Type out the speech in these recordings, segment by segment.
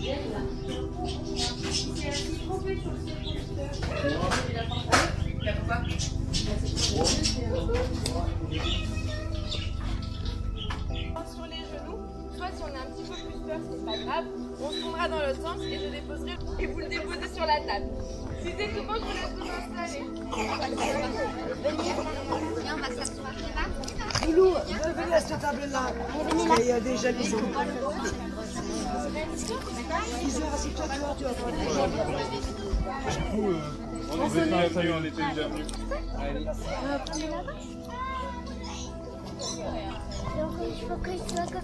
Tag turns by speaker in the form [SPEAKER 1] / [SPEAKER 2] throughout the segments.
[SPEAKER 1] Sur les genoux, soit si on a un petit peu plus peur, c'est pas grave, on se tournera dans l'autre sens et je déposerai et vous le déposez sur la table. Si c'est tout bon, je vous laisse vous installer.
[SPEAKER 2] Viens, on va s'asseoir.
[SPEAKER 3] Loulou, venez à cette table-là. Il y a déjà les autres. 10h, assieds-toi, tu vas voir.
[SPEAKER 4] Du coup, on avait fait ça y est, on était déjà venus. Allez.
[SPEAKER 2] Donc il faut que je sois comme ça.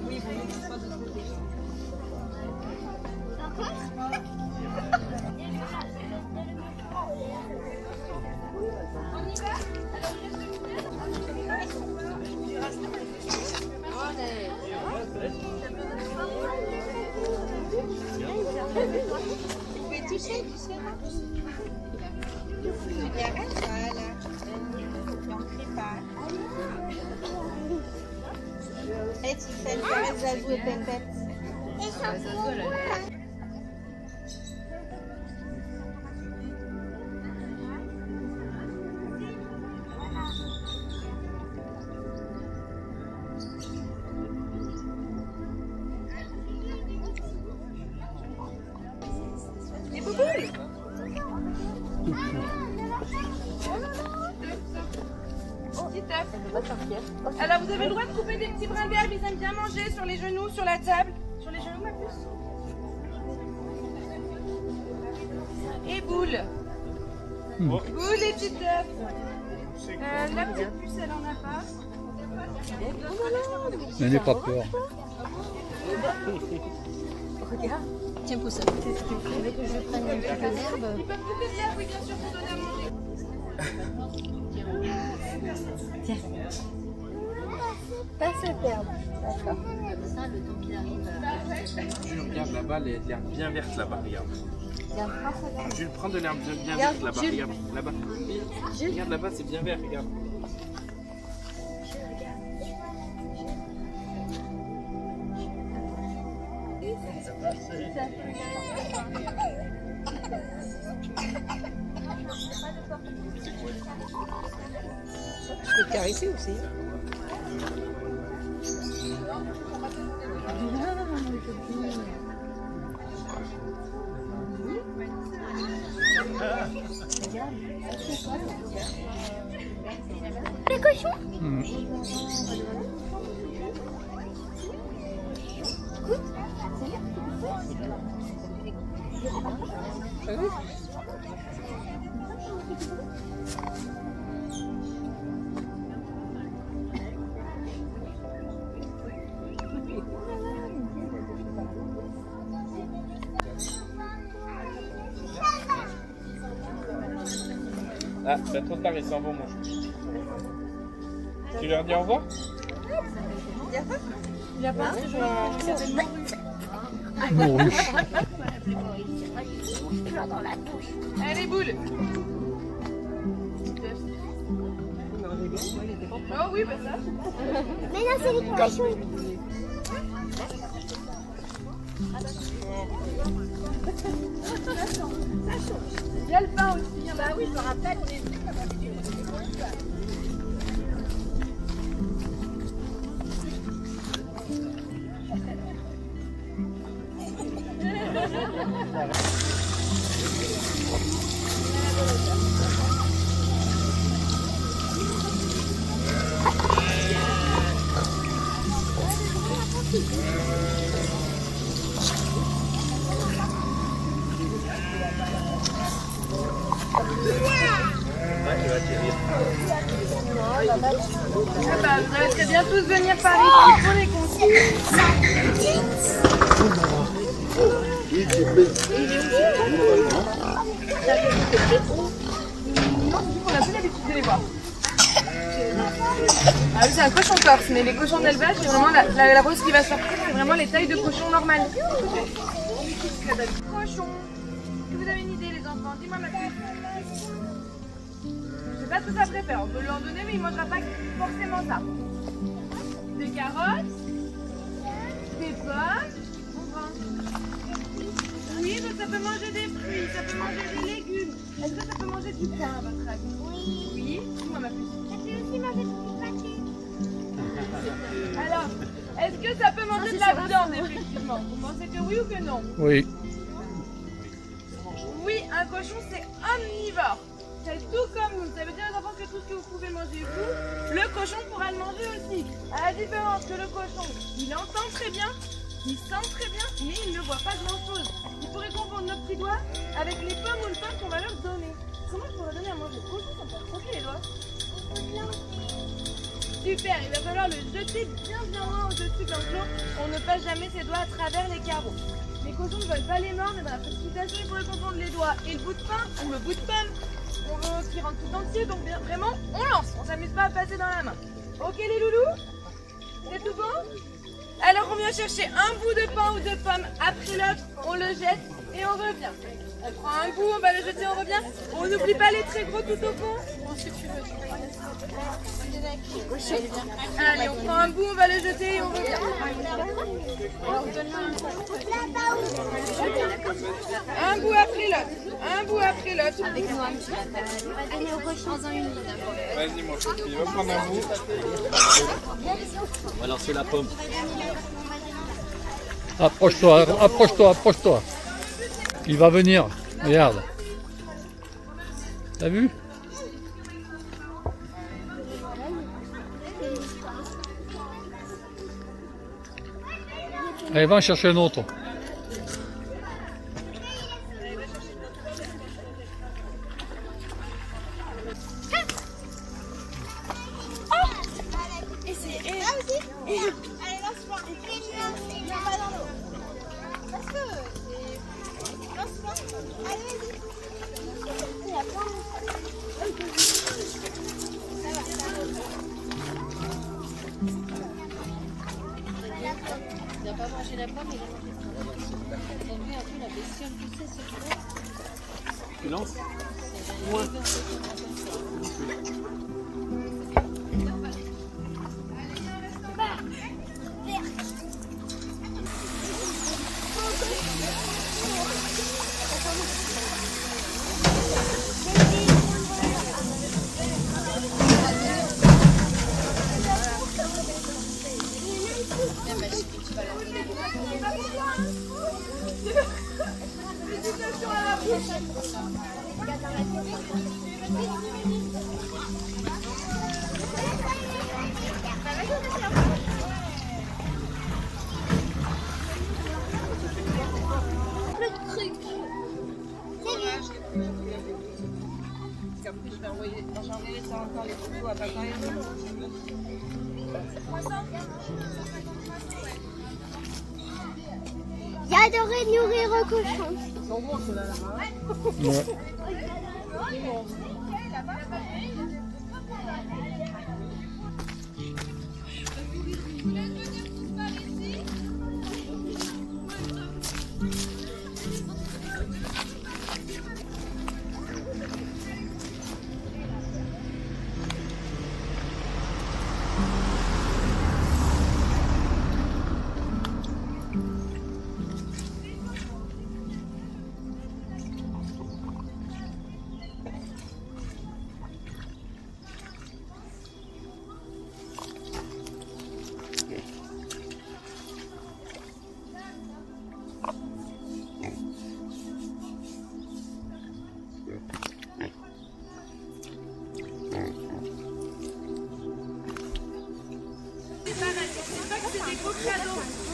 [SPEAKER 2] Oui, encore?
[SPEAKER 1] On y va?
[SPEAKER 2] Vous pouvez toucher, tu arrêtes, voilà. Et on ne crie pas. Et tu fais une caresse Zazou et Pépette. Et ça
[SPEAKER 1] Les bouboules. Alors vous avez le droit de couper des petits brins d'herbe, ils aiment bien manger sur les genoux, sur la table. Sur les genoux ma puce. Et boule. Boule et petite œuf. La petite puce elle en a pas.
[SPEAKER 5] N'ayez pas peur.
[SPEAKER 2] regarde. Tiens, pousse. Tu veux que je prenne un petit peu d'herbe?
[SPEAKER 1] Ils peuvent couper de l'herbe, oui, bien sûr, pour donner à manger.
[SPEAKER 2] Tiens. Pas cette herbe. D'accord. Comme ça, le temps qu'il arrive.
[SPEAKER 4] Jules, regarde là-bas, l'herbe bien verte là-bas, regarde.
[SPEAKER 2] Regarde, prends cette herbe.
[SPEAKER 4] Jules, prends de l'herbe bien
[SPEAKER 2] Regarde,
[SPEAKER 4] verte là-bas,
[SPEAKER 2] Jules.
[SPEAKER 4] regarde là-bas. Regarde là-bas, c'est bien vert, regarde.
[SPEAKER 3] Je peux te caresser aussi.
[SPEAKER 2] Les cochons.
[SPEAKER 4] Ah, c'est trop tard, ils s'en vont manger. Tu leur dis au revoir?
[SPEAKER 1] Il n'y a pas ce genre qui s'appelle
[SPEAKER 5] Morue.
[SPEAKER 2] Dans la bouche.
[SPEAKER 1] Allez, boule. Oh oui, bah ça.
[SPEAKER 2] Mais non, c'est les cochons.
[SPEAKER 1] Il y a le pain aussi. Bah oui, je me rappelle, on est venu comme on dit. Ah bah, vous allez très bien tous venir par ici pour les consignes. On n'a plus l'habitude de les voir. Ah oui, c'est un cochon corse, mais les cochons d'élevage, c'est vraiment la brosse qui va sortir, c'est vraiment les tailles de cochons normales. Cochon. Est-ce que vous avez une idée, les enfants? Dis-moi ma puce. Je sais pas ce que ça préfère, on peut lui en donner, mais il ne mangera pas forcément ça. Des carottes, des pommes, on vend. ça peut manger des fruits, ça peut manger des légumes. Est-ce que ça peut manger du pain à votre avis? Oui. Oui. Dis-moi ma puce.
[SPEAKER 6] Ça peut aussi manger du pâté.
[SPEAKER 1] Alors, est-ce que ça peut manger de la viande, effectivement? Vous pensez que oui ou que non?
[SPEAKER 5] Oui.
[SPEAKER 1] Oui, un cochon, c'est omnivore. C'est tout comme nous. Ça veut dire, les enfants, que tout ce que vous pouvez manger vous, le cochon pourra le manger aussi. À la différence que le cochon, il entend très bien, il sent très bien, mais il ne voit pas grand-chose. Il pourrait confondre nos petits doigts avec les pommes ou le pain qu'on va leur donner. Comment je pourrais donner à manger au cochon sans faire croquer les doigts? Super, il va falloir le jeter bien loin au-dessus comme l'eau. On ne passe jamais ses doigts à travers les carreaux. Les cochons ne veulent pas les mordre, mais dans la précipitation, il pourrait confondre les doigts et le bout de pain ou le bout de pomme. On veut qu'il rentre tout entier, donc bien, vraiment, on lance. On s'amuse pas à passer dans la main. Ok les loulous? C'est tout bon? Alors on vient chercher un bout de pain ou de pomme, après l'autre, on le jette et on revient. On prend un bout, on va le jeter, on revient. On n'oublie pas les très gros tout au fond. Allez, on prend un bout, on va le jeter et on revient. Un bout après l'autre, un bout après l'autre.
[SPEAKER 4] Vas-y, mon chéri, il va prendre un bout.
[SPEAKER 5] On va lancer la pomme. Approche-toi, approche-toi, approche-toi. Il va venir. Regarde. T'as vu? Allez, va en chercher un autre.
[SPEAKER 6] Allez, lance-moi. Il va pas dans l'eau. Lance-le. Lance-moi. Allez, vas-y. Il y a plein de... Ça va, ça va.
[SPEAKER 2] Il n'a pas mangé la pomme, il a mangé le pomme. T'as vu un peu la bestiole poussée sur le dos?
[SPEAKER 5] Tu lances?
[SPEAKER 6] J'adorais nourrir un cochon.
[SPEAKER 5] Ouais.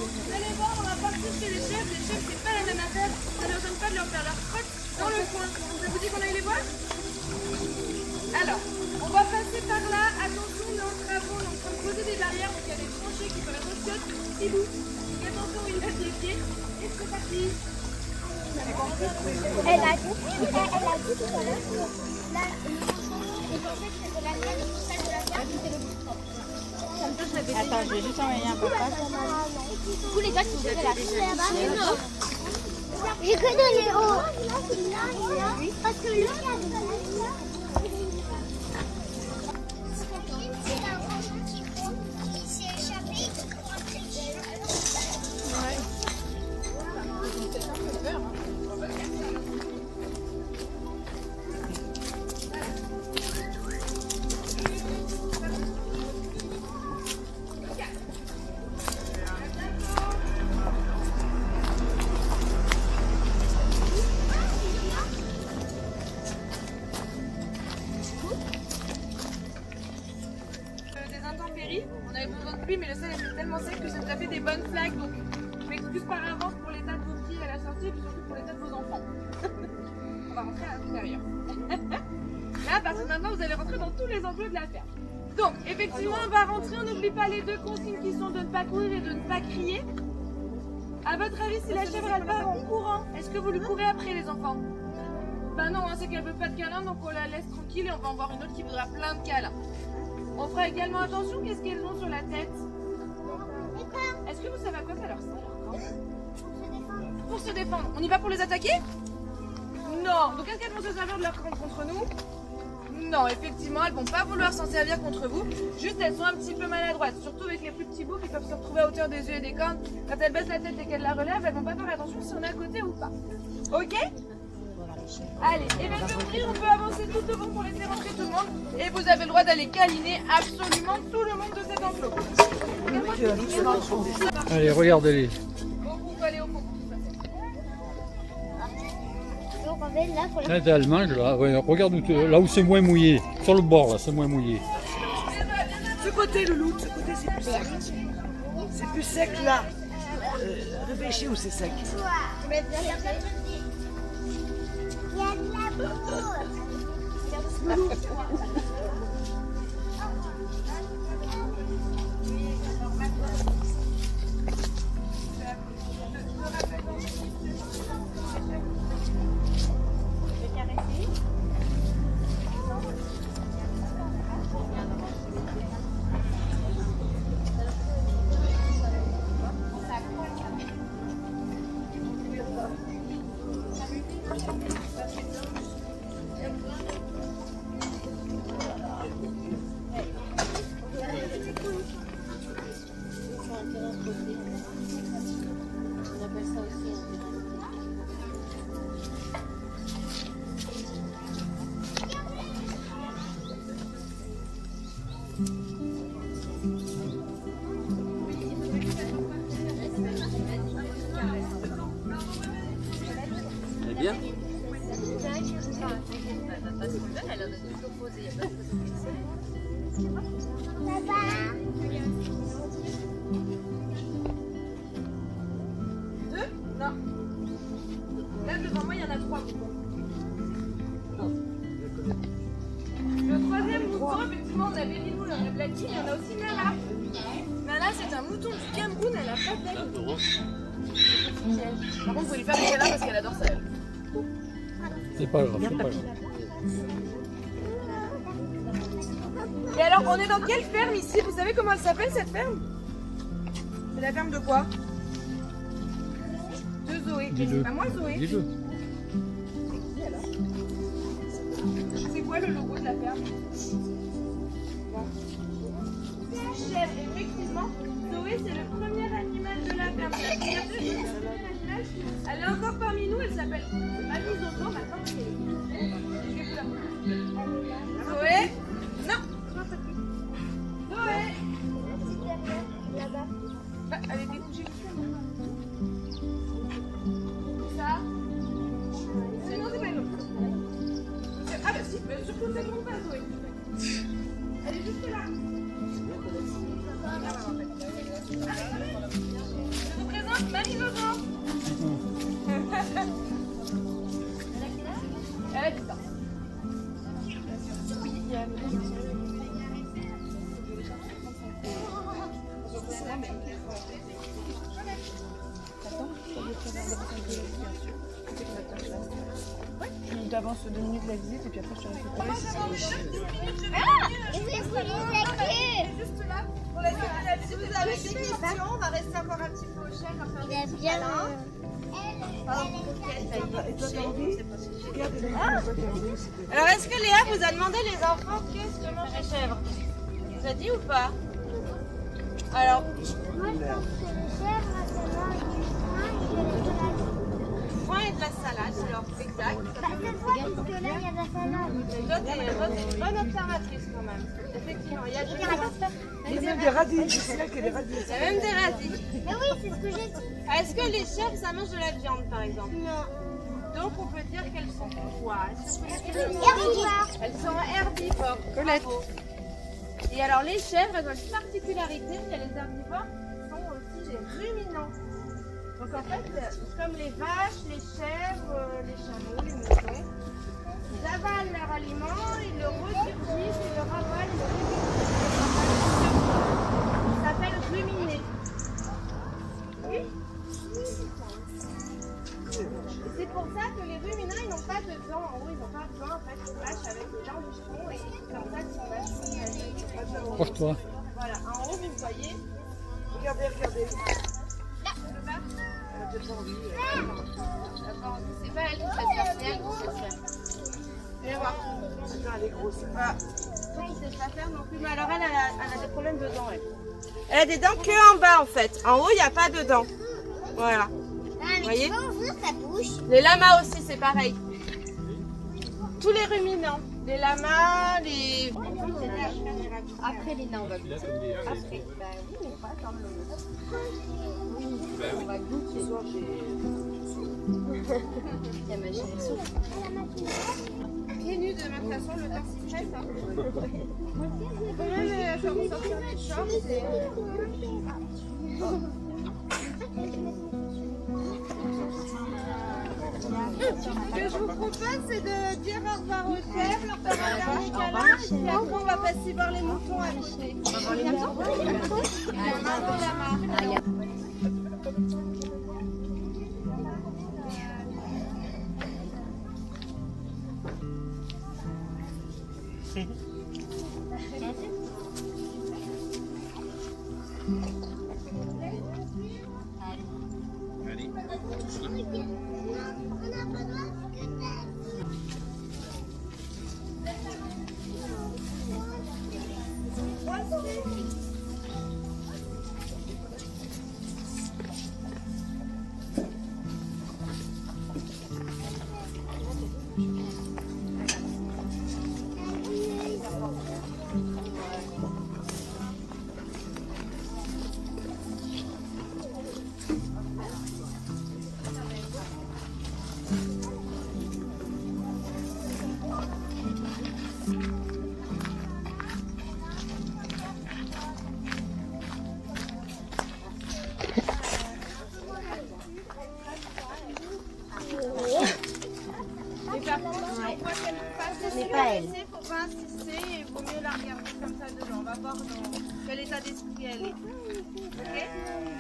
[SPEAKER 1] Vous allez voir, on va partir chez les chefs. Les chefs, c'est pas la même affaire. Ça ne leur donne pas de leur faire leur crotte dans le coin. Ça vous dit qu'on aille les voir? Alors, on va passer par là. Attention, on est en travaux, on est en train de poser des barrières. Donc il y a des tranchées qui peuvent être chiottes, petit bout. Et attention, il lève les pieds. Et c'est parti.
[SPEAKER 6] Elle a dit tout à l'heure que là, le cochon, il pensait que c'était la viande, tout ça de la viande, c'était le bout de porc.
[SPEAKER 2] Attends, je vais juste envoyer un papa.
[SPEAKER 6] Tous les gars qui ont fait la fière. J'ai que donné au. Parce que lui, il a s'est échappé.
[SPEAKER 1] bonnes flaques, donc je m'excuse par avance pour l'état de vos pieds à la sortie et puis surtout pour l'état de vos enfants. On va rentrer à l'intérieur. Là, parce que maintenant, vous allez rentrer dans tous les enclos de la ferme. Donc, effectivement, on va rentrer. On n'oublie pas les deux consignes qui sont de ne pas courir et de ne pas crier. À votre avis, si la chèvre, elle part en courant, est-ce que vous lui courez après, les enfants? Ben non, hein, c'est qu'elle veut pas de câlin, donc on la laisse tranquille et on va en voir une autre qui voudra plein de câlins. On fera également attention, qu'est-ce qu'elles ont sur la tête? Est-ce que vous savez à quoi ça leur sert? Pour se défendre. On y va pour les attaquer? Non. Donc est-ce qu'elles vont se servir de leur corne contre nous? Non, effectivement, elles vont pas vouloir s'en servir contre vous. Juste, elles sont un petit peu maladroites, surtout avec les plus petits bouts qui peuvent se retrouver à hauteur des yeux et des cornes. Quand elles baissent la tête et qu'elles la relèvent, elles vont pas faire attention si on est à côté ou pas. Ok? Allez, et bien je vais ouvrir, on peut avancer tout devant pour laisser rentrer tout le monde. Et vous avez le droit d'aller câliner absolument tout le monde de cet enclos.
[SPEAKER 5] Allez, regardez-les.
[SPEAKER 1] Bon, vous pouvez aller au fond.
[SPEAKER 6] Donc on va là pour
[SPEAKER 5] Là, elle mange, là. Ouais, regarde là où c'est moins mouillé. Sur le bord, là, c'est moins mouillé.
[SPEAKER 3] Ce côté, Loulou, ce côté, c'est plus sec. C'est plus sec là. Repêcher où c'est sec.
[SPEAKER 6] Il y a de la boue.
[SPEAKER 2] On appelle ça aussi un terrain.
[SPEAKER 7] C'est bien.
[SPEAKER 1] Deux? Non. Là, devant moi, il y en a trois. Le troisième mouton, effectivement, on a Bérinou, on a Blacky, il y en a aussi Nala. Nala, c'est un mouton du Cameroun, elle a pas d'aile. Par contre, vous lui faire des câlins parce qu'elle adore ça, elle.
[SPEAKER 5] C'est pas grave, c'est pas grave.
[SPEAKER 1] Et alors, on est dans quelle ferme ici? Vous savez comment elle s'appelle, cette ferme? C'est la ferme de quoi? De Zoé.
[SPEAKER 5] Dis-le.
[SPEAKER 1] C'est pas moi, Zoé.
[SPEAKER 5] Dis-le.
[SPEAKER 1] C'est quoi le logo de la ferme? Chèvre, effectivement. Zoé, c'est le premier animal de la ferme. C'est la première fille, c'est le premier animal. Elle est encore parmi nous, elle s'appelle Mamie Zozo. Maintenant, je vais vous la montrer. Zoé? Non. Zoé? Bah, elle était couchée. Ça? Non, c'est pas une autre. Ah bah si, mais surtout ne t'attends pas, Zoé. Elle est juste là. Je vous présente Mamie Zozo. Elle a 10 ans. Oui, il y a on t'avance 2 minutes la visite et puis après je te récupère. Juste là, pour la suite de la visite, vous avez des questions, on va rester encore un petit peu au chien comme ça.
[SPEAKER 6] Il a bien.
[SPEAKER 1] Alors est-ce que Léa vous a demandé les enfants qu'est-ce que mangent les chèvres? Vous a dit ou pas? Alors,
[SPEAKER 6] Moi je pense que les chèvres, ça mange du foin et de la salade.
[SPEAKER 1] foin et de la salade, alors exact.
[SPEAKER 6] Bah c'est le foin parce que là il y a de la salade.
[SPEAKER 1] Toi, t'es une bonne observatrice quand même. Effectivement, il y a du
[SPEAKER 3] Il y a même des radis. Je sais qu'il y a des radis.
[SPEAKER 1] Il y a même des radis.
[SPEAKER 6] Mais oui, c'est ce que j'ai dit.
[SPEAKER 1] Est-ce que les chèvres, ça mange de la viande par exemple?
[SPEAKER 6] Non.
[SPEAKER 1] Donc on peut dire qu'elles sont quoi? Est-ce que vous pouvez dire
[SPEAKER 6] Herbivore.
[SPEAKER 1] Elles sont herbivores. Bravo. Et alors les chèvres, elles ont une particularité, il y a les herbivores qui sont aussi c'est ruminant. Donc en fait, comme les vaches, les chèvres, les chameaux, les moutons, ils avalent leur aliment, ils le regurgitent, ils le ravalent, ils le regurgitent. Ça s'appelle ruminer. Oui. C'est pour ça que les ruminants, ils n'ont pas de dents. En haut, ils n'ont pas de dents. En fait, ils mâchent avec les dents du tronc et c'est comme ça qu'ils mâchent.
[SPEAKER 5] Approche-toi.
[SPEAKER 1] Voilà, en haut, vous voyez.
[SPEAKER 3] Regardez, regardez.
[SPEAKER 1] C'est pas elle qui sait faire, c'est elle qui sait faire. Viens voir.
[SPEAKER 3] Attends, elle est grosse.
[SPEAKER 1] Voilà. Toi, il sait pas faire non plus. Mais alors, elle a des problèmes de dents, elle. Elle a des dents que en bas, en fait. En haut, il n'y a pas de dents. Voilà.
[SPEAKER 6] Mais
[SPEAKER 1] voyez,
[SPEAKER 6] tu peux ouvrir ta bouche.
[SPEAKER 1] Les lamas aussi, c'est pareil. Tous les ruminants. Les lamas, les...
[SPEAKER 2] Après les nains, on va goûter.
[SPEAKER 1] Après, bah oui, mais pas attendre le
[SPEAKER 2] On va goûter.
[SPEAKER 3] Ce soir, j'ai...
[SPEAKER 2] Il y a ma génération.
[SPEAKER 1] pieds nus de toute façon, le temps s'y prête. Hein. Quand même, faire ressortir les shorts, c'est... Ce que je vous propose, c'est de dire au revoir aux chèvres, leur faire un dernier câlin, et puis après on va passer voir les moutons à Michelet. On va voir les moutons. Il faut pas insister et il vaut mieux la regarder comme ça dedans. On va voir dans quel état d'esprit elle est. Ok?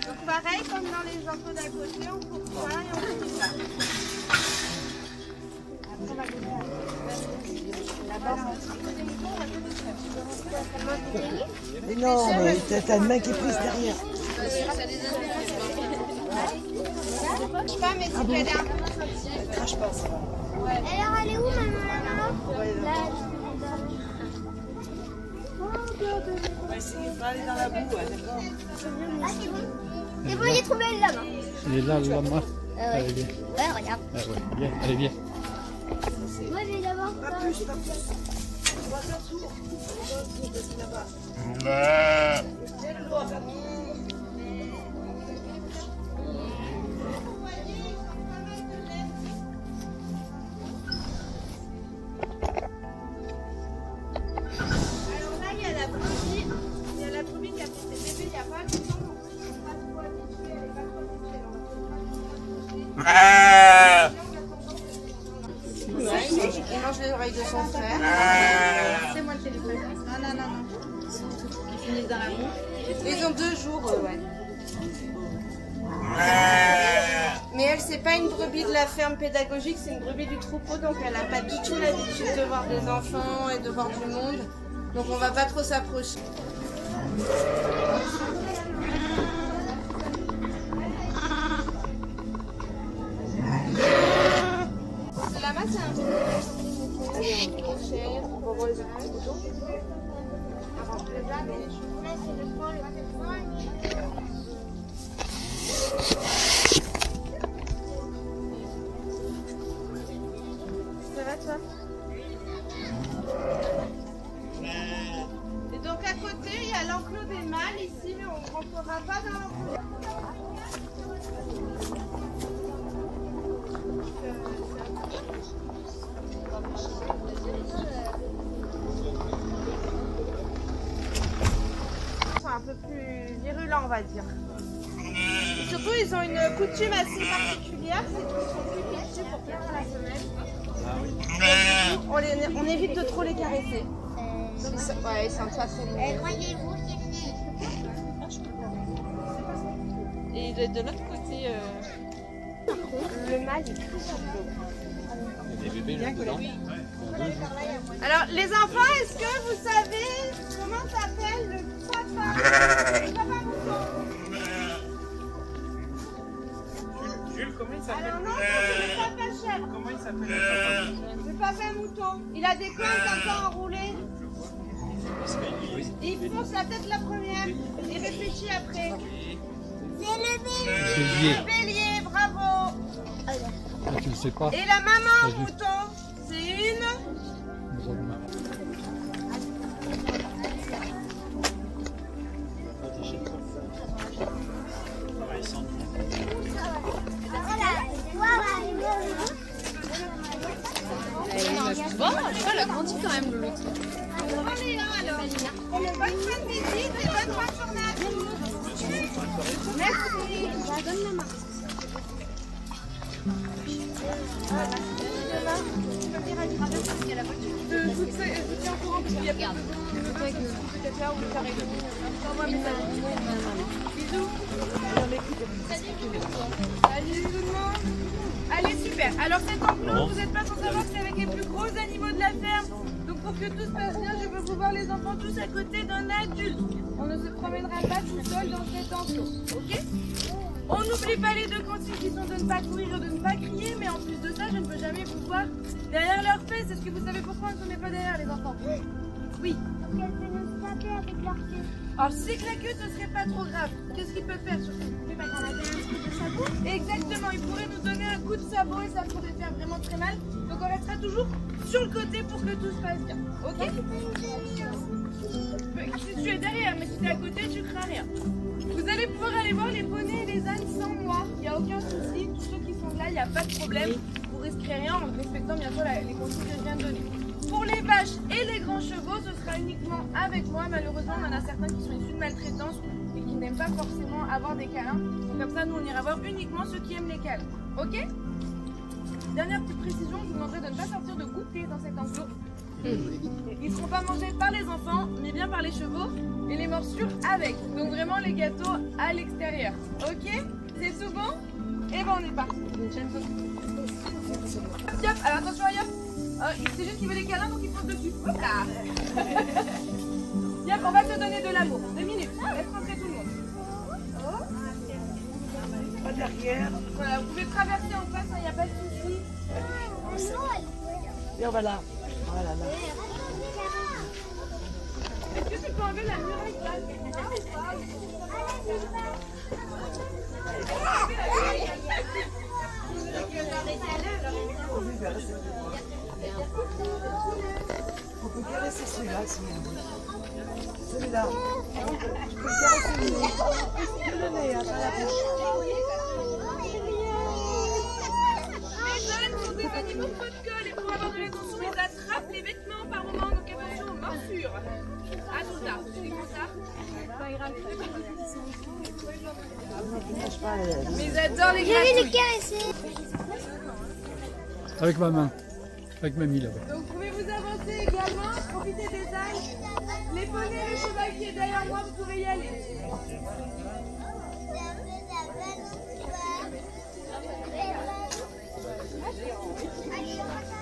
[SPEAKER 1] Donc pareil, comme dans les enclos d'à côté, on coupe ça et on coupe ça. Après on va goûter là-bas.
[SPEAKER 3] Mais non, mais t'as une main qui est prise derrière.
[SPEAKER 1] Je sais pas, mais si elle est un peu
[SPEAKER 3] Ah, je pense.
[SPEAKER 6] Alors, elle est où, maman, la maman? Là.
[SPEAKER 3] On va essayer de pas aller dans la boue, hein, d'accord?
[SPEAKER 6] Ah, c'est bon. C'est bon, j'ai trouvé le lama.
[SPEAKER 5] Il est là, le lama.
[SPEAKER 6] Ouais.
[SPEAKER 5] Allez, viens.
[SPEAKER 6] Ouais, regarde.
[SPEAKER 5] Ah, ouais. Viens, allez, viens.
[SPEAKER 6] Moi, je vais d'abord.
[SPEAKER 3] Pas plus, pas plus. On va faire tour. On va faire tour, parce qu'il y a là-bas. Viens le doigt, faire tour.
[SPEAKER 1] Alors là, il y a la brebis. Il y a la brebis qui a fait ses bébés il n'y a pas longtemps. Donc, ils sont pas trop habitués, elle est pas trop habituée. On mange les oreilles de son frère. C'est moi le téléphone. Non. Ils finissent dans la boue. Ils ont 2 jours, ouais. Mais elle, c'est pas une brebis de la ferme pédagogique, c'est une brebis du troupeau, donc elle n'a pas du tout l'habitude de voir des enfants et de voir du monde. Donc on va pas trop s'approcher. Le lama, c'est un crochet, on va voir les autres. Ça va toi? Et donc à côté, il y a l'enclos des mâles ici, mais on ne rentrera pas dans l'enclos. Ils sont un peu plus virulents, on va dire. toutous, ils ont une coutume assez particulière, c'est qu'ils sont plus petits pour plaire à la femelle. On évite de trop les caresser. Ouais, ils sentent pas très bon.
[SPEAKER 6] Croyez-vous qu'il
[SPEAKER 1] Et de l'autre côté, le mâle est plus chaud. Alors, les enfants, est-ce que vous savez comment s'appelle le papa mouton?
[SPEAKER 4] Jules, comment il s'appelle?
[SPEAKER 1] Alors non, c'est le papa chèvre.
[SPEAKER 4] Comment il s'appelle
[SPEAKER 1] Le papa mouton. Il a des cornes comme ça enroulées. Et il fonce la tête la première. Il réfléchit après.
[SPEAKER 6] c'est le bébé.
[SPEAKER 5] Bélier.
[SPEAKER 1] Le bélier, bravo.
[SPEAKER 5] Ah, tu le sais pas.
[SPEAKER 1] Et la maman
[SPEAKER 5] Vas-y.
[SPEAKER 1] mouton, c'est une.
[SPEAKER 2] Elle a grandi quand même, le l'autre.
[SPEAKER 1] Allez, alors. Bonne fin de visite et bonne fin de journée à tous. Merci.
[SPEAKER 6] Donne la main.
[SPEAKER 1] Je vous tiens au courant parce qu'il y a plein de peut-être là où le carré de envoie mes amis. Bisous. Salut tout le monde. Allez, super. Alors cet enclos, vous n'êtes pas sans savoir que c'est avec les plus gros animaux de la ferme. Donc pour que tout se passe bien, je veux vous voir les enfants tous à côté d'un adulte. On ne se promènera pas tout seul dans cet enclos. Ok? On n'oublie pas les deux consignes qui sont de ne pas courir et de ne pas crier, mais en plus de ça, je ne peux jamais vous voir derrière leur fesses. Est-ce que vous savez pourquoi on ne se met pas derrière les enfants? Oui.
[SPEAKER 6] Parce qu'elle peut nous taper avec leur queue.
[SPEAKER 1] Alors si que la queue, ce serait pas trop grave. Qu'est-ce qu'ils peuvent faire surtout?
[SPEAKER 6] Mais pas qu'on a fait un coup de sabot.
[SPEAKER 1] Exactement, ils pourraient nous donner un coup de sabot et ça pourrait faire vraiment très mal. Donc on restera toujours sur le côté pour que tout se passe bien. Ok? Si tu es derrière, mais si tu es à côté, tu crains rien. Vous allez pouvoir aller voir les poneys et les ânes sans moi. Il n'y a aucun souci. Tous ceux qui sont là, il n'y a pas de problème. Vous risquerez rien en respectant bien sûr les consignes que je viens de donner. Pour les vaches et les grands chevaux, ce sera uniquement avec moi. Malheureusement, on en a certains qui sont issus de maltraitance et qui n'aiment pas forcément avoir des câlins. Et comme ça, nous, on ira voir uniquement ceux qui aiment les câlins. Ok? Dernière petite précision, je vous demanderai de ne pas sortir de goûter dans cet enclos. Ils ne seront pas mangés par les enfants, mais bien par les chevaux et les morsures avec. Donc vraiment les gâteaux à l'extérieur. Ok? C'est tout bon? Et ben on est parti. Yop, alors attention à Yop. C'est juste qu'il veut des câlins donc il fonce dessus. Hop là. Yop, on va te donner de l'amour. 2 minutes. Laisse rentrer tout le monde.
[SPEAKER 3] Pas derrière.
[SPEAKER 1] Voilà, vous pouvez traverser en face, il n'y a pas de souci.
[SPEAKER 3] Et on va là. Voilà, là.
[SPEAKER 1] Est-ce que tu peux enlever la muraille là?
[SPEAKER 3] On peut caresser celui-là, si vous voulez. Celui-là. Tu peux caresser le nez. Que le nez, hein, pas la bouche.
[SPEAKER 1] Les jeunes sont des animaux pot de colle et pour avoir de l'attention, ils attrapent les vêtements par moment, donc attention aux morsures. À tout tard, tu découvres ça? Mais ils adorent les
[SPEAKER 6] Je vais le
[SPEAKER 1] gratouilles.
[SPEAKER 6] caresser.
[SPEAKER 5] Avec ma main. Avec mamie là-bas.
[SPEAKER 1] Donc vous pouvez vous avancer également, profitez des algues. Les poneys, les chevaliers derrière moi, vous pouvez y aller.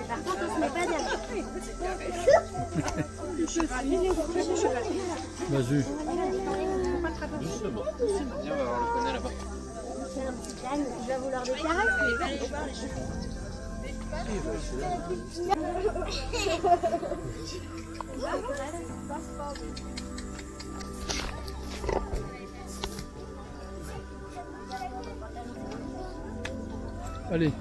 [SPEAKER 6] Par contre, on se met pas derrière.
[SPEAKER 5] Vas-y.
[SPEAKER 7] Justement. Viens, on va voir le poney là-bas.
[SPEAKER 6] C'est un petit âne, il va vouloir des caresses.
[SPEAKER 5] Allez.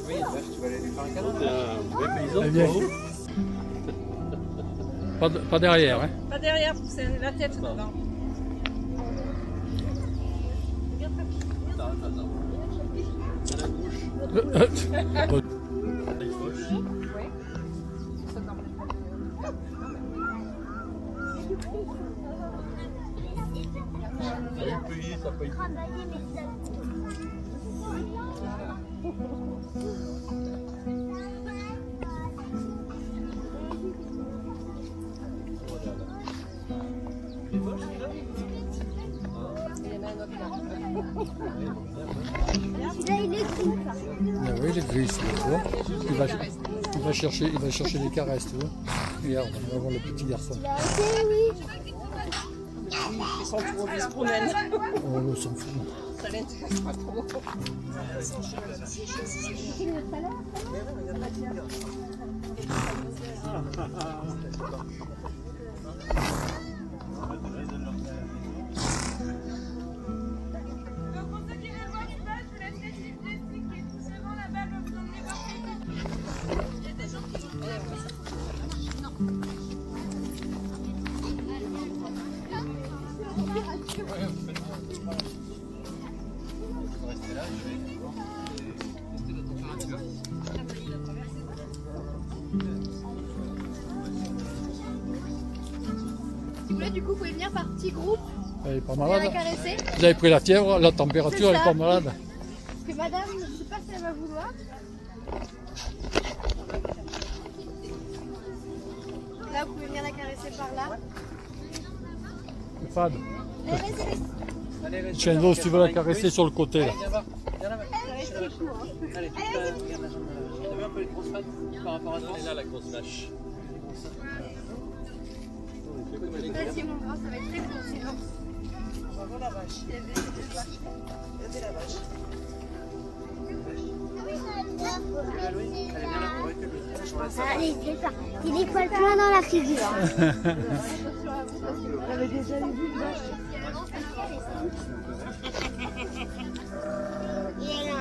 [SPEAKER 7] Oui, vache, tu vas aller lui faire un câlin.
[SPEAKER 5] Elle vient. Pas derrière, hein.
[SPEAKER 1] Pas
[SPEAKER 2] Pas derrière, c'est la tête devant.
[SPEAKER 6] Là, il est gris.
[SPEAKER 5] Ah oui, il est gris, tu vois. Il va chercher des caresses, tu vois. Regarde, on va voir le petit garçon.
[SPEAKER 6] Oui.
[SPEAKER 2] Ils sont trop, ils se promènent.
[SPEAKER 5] Oh, on s'en fout.
[SPEAKER 2] Ça l'intéresse pas trop.
[SPEAKER 1] Donc pour ceux qui veulent voir l'image, je vous laisse les petits Jessica qui est tout devant là-bas, comme vous emmenez voir quelqu'un. Il y a des gens qui vont.
[SPEAKER 6] Si vous voulez, du coup, vous pouvez venir par petits groupes.
[SPEAKER 5] Elle est pas
[SPEAKER 6] Viens
[SPEAKER 5] malade.
[SPEAKER 6] la caresser.
[SPEAKER 5] Vous avez pris la fièvre, la température, elle est
[SPEAKER 6] ça.
[SPEAKER 5] pas malade.
[SPEAKER 6] Parce que madame, je ne sais pas si elle va vouloir. Là, vous pouvez venir la caresser par là.
[SPEAKER 5] C'est fade.
[SPEAKER 6] Allez, vas-y.
[SPEAKER 7] Allez, reste.
[SPEAKER 5] Chenzo, si tu veux la caresser sur le côté, là.
[SPEAKER 7] Viens voir. Viens là-bas. Allez, regarde la jambe. T'as vu un peu les grosses pattes par rapport à toi? Elle est là, la grosse vache.
[SPEAKER 6] Vas-y, mon grand, ça va être très court, sinon.
[SPEAKER 3] On va voir la vache. Regardez la vache.
[SPEAKER 6] Allez, c'est ça. Il est poil plein dans la figure.
[SPEAKER 3] On avait déjà vu une vache.
[SPEAKER 6] Il est là.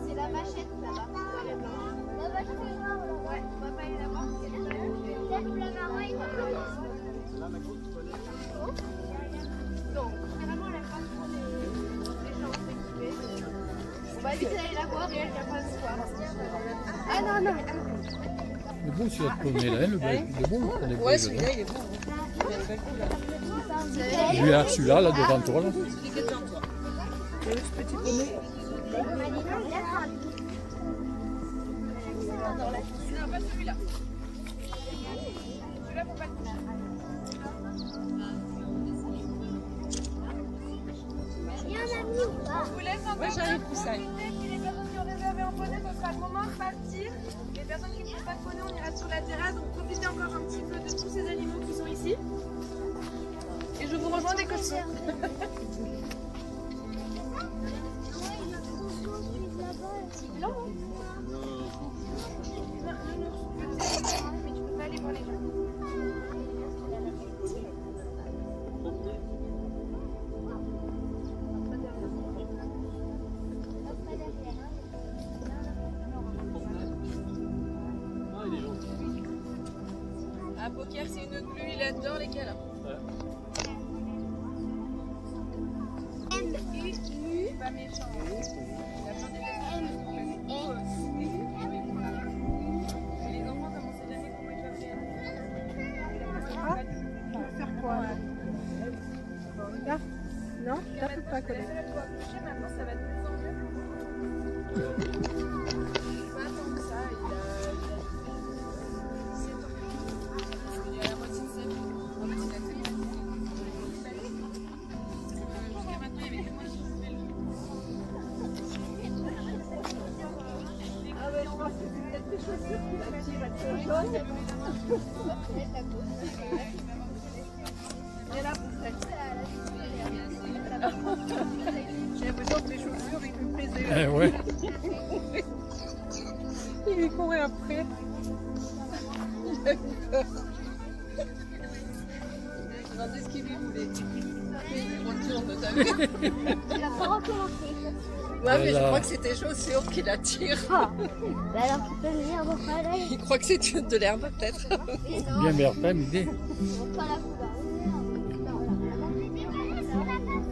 [SPEAKER 6] C'est la vachette là-bas. La vachette ouais, on va pas aller là-bas. Donc, vraiment, elle a pas trop les gens s'équiper. On va éviter d'aller la voir et elle vient pas se voir. Ah non, non.
[SPEAKER 5] Il est beau celui-là de poney, là, hein, le bec. Il est beau, on est beau,
[SPEAKER 2] Ouais,
[SPEAKER 5] le
[SPEAKER 2] celui-là, il est beau. Il a une belle couleur.
[SPEAKER 5] Lui, là, celui-là, là, devant toi, là.
[SPEAKER 2] Celui qui est devant toi.
[SPEAKER 3] Le petit poney.
[SPEAKER 1] Non, pas celui-là. Celui-là, faut pas le toucher. On vous laisse encore
[SPEAKER 2] j'arrive,
[SPEAKER 1] profiter. Puis les personnes qui ont réservé en poney, ce sera le moment de partir. Les personnes qui ne font pas de poney, on ira sur la terrasse. Donc profitez encore un petit peu de tous ces animaux qui sont ici. Et je vous rejoins dès que je mais tu peux pas aller voir les gens. À poker, c'est une glu, il adore les câlins.
[SPEAKER 6] M-U-U.
[SPEAKER 1] Pas méchant. Les enfants, comme on sait jamais comment ils peuvent réagir.
[SPEAKER 3] Faire quoi là? Non, ça peut pas coller.
[SPEAKER 1] Maintenant, ça va de plus en mieux. Pas tant que ça. Il y a la moitié de sa vie. La moitié de la vie. Jusqu'à maintenant, il y avait que moi qui faisais le jeu.
[SPEAKER 3] Ah ouais, je pense que c'est peut-être des chaussures qui l'attirent, elles sont jaunes.
[SPEAKER 1] Et là, pour ça.
[SPEAKER 2] cassé.
[SPEAKER 5] Eh ouais.
[SPEAKER 2] Il lui courait après. Il a eu peur. Je me demandais ce qu'il lui voulait. Il retourne, t'as vu?
[SPEAKER 6] Il a pas recommencé.
[SPEAKER 2] Ouais, mais je
[SPEAKER 5] Voilà.
[SPEAKER 2] crois que c'était José qui l'attire.
[SPEAKER 6] Ah. Bah alors tu peux venir voir pas là.
[SPEAKER 2] Il croit que c'est de l'herbe, peut-être.
[SPEAKER 5] Bien Bertin, l'idée.
[SPEAKER 6] Pas la couleur.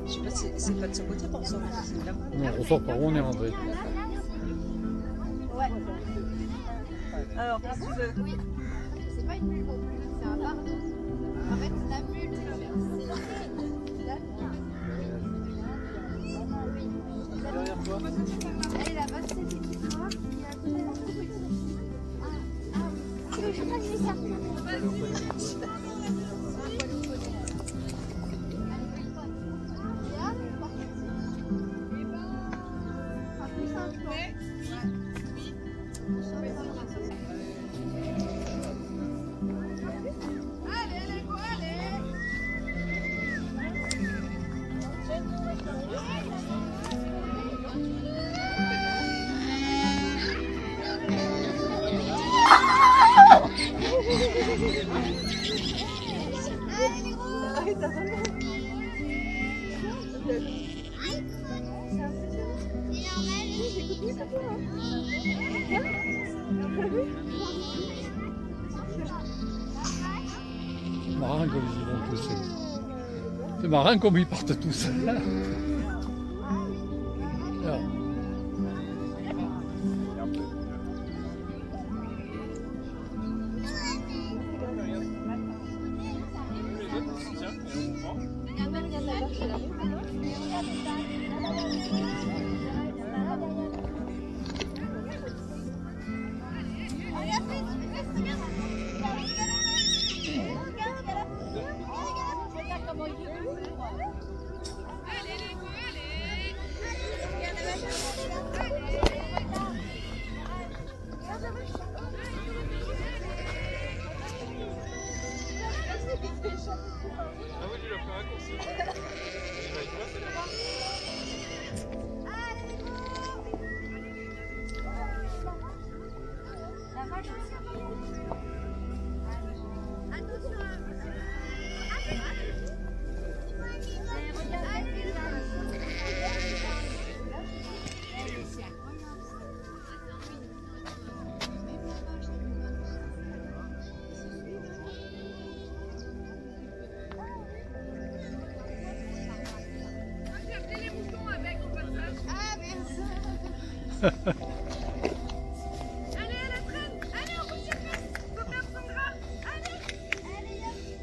[SPEAKER 2] Je sais pas, c'est pas de ce côté qu'on sort, c'est de là.
[SPEAKER 5] Non, on ressort par où on est rentré.
[SPEAKER 6] Ouais.
[SPEAKER 1] Alors, qu'est-ce que tu veux?
[SPEAKER 6] C'est pas une bulle, c'est un bardeau. En fait, la bulle, c'est la
[SPEAKER 7] Derrière toi.
[SPEAKER 6] Elle est là-bas, c'est cette petite noire qui est à côté de la petite. Ah oui. Je crois que c'est ça.
[SPEAKER 5] Marrant comme ils y vont tous. C'est marrant comme ils partent tous. Alors,
[SPEAKER 4] Ah oui, tu l'as fait raccourci.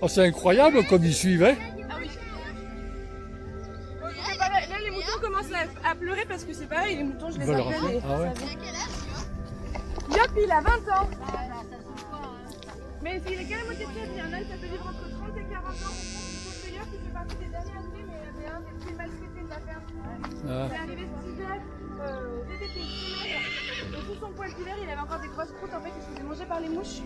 [SPEAKER 5] oh, c'est incroyable comme ils suivent, hein.
[SPEAKER 1] Ah oui. C'est pareil. Là, les moutons commencent à pleurer parce que c'est pareil, les moutons, je
[SPEAKER 5] Ils
[SPEAKER 1] les
[SPEAKER 5] veulent
[SPEAKER 1] appelle.
[SPEAKER 5] rentrer.
[SPEAKER 1] et-
[SPEAKER 5] Ah ouais.
[SPEAKER 1] Yop, il a 20 ans. Mais il est quand même moitié de tête. Il y en a, ça peut vivre entre 30 et 40 ans. Sauf que Yop, il fait partie des derniers arrivés, mais il y avait un des plus maltraités de la ferme.
[SPEAKER 5] Ah.
[SPEAKER 1] Il est arrivé cet hiver, dès l'été, et sous son poil d'hiver, il avait encore des grosses croûtes en fait, il se faisait manger par les mouches,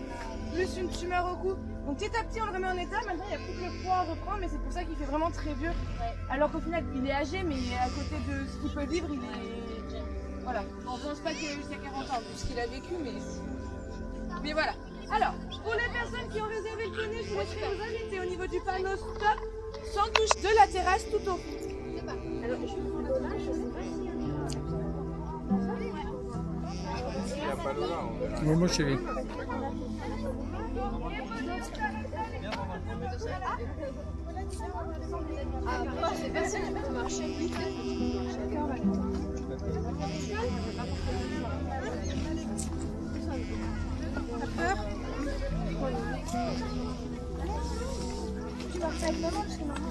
[SPEAKER 1] plus une tumeur au cou. Donc petit à petit, on le remet en état. Maintenant, il n'y a plus que le poids à reprendre, mais c'est pour ça qu'il fait vraiment très vieux. Alors qu'au final, il est âgé, mais à côté de ce qu'il peut vivre, il est. Voilà. On pense pas qu'il a jusqu'à 40 ans, vu ce qu'il a vécu, mais voilà. Alors, pour les personnes qui ont réservé le poney, je vous laisserai vous inviter au niveau du panneau stop, sans touche de la terrasse tout au fond. Alors, je vous prends là, je sais pas si
[SPEAKER 4] Il n'y a pas le vin, on verra.
[SPEAKER 5] Momo chérie.
[SPEAKER 6] Ah, moi, c'est personne qui peut marcher.
[SPEAKER 1] T'as peur?
[SPEAKER 6] Tu vas faire avec maman parce que maman.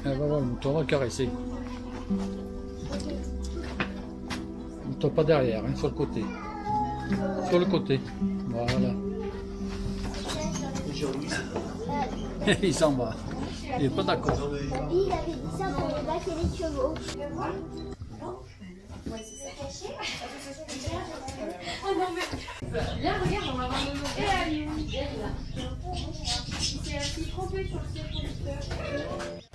[SPEAKER 5] Elle va voir le mouton, on va le caresser. Le mouton pas derrière, hein, sur le côté. Sur le côté. Voilà. Il s'en va. Il n'est pas d'accord.
[SPEAKER 6] Papy, il avait dit ça pour les vaches et les chevaux.
[SPEAKER 1] Viens, regarde, on va voir le nom. Et Aliou. suis trompée sur le siège conducteur.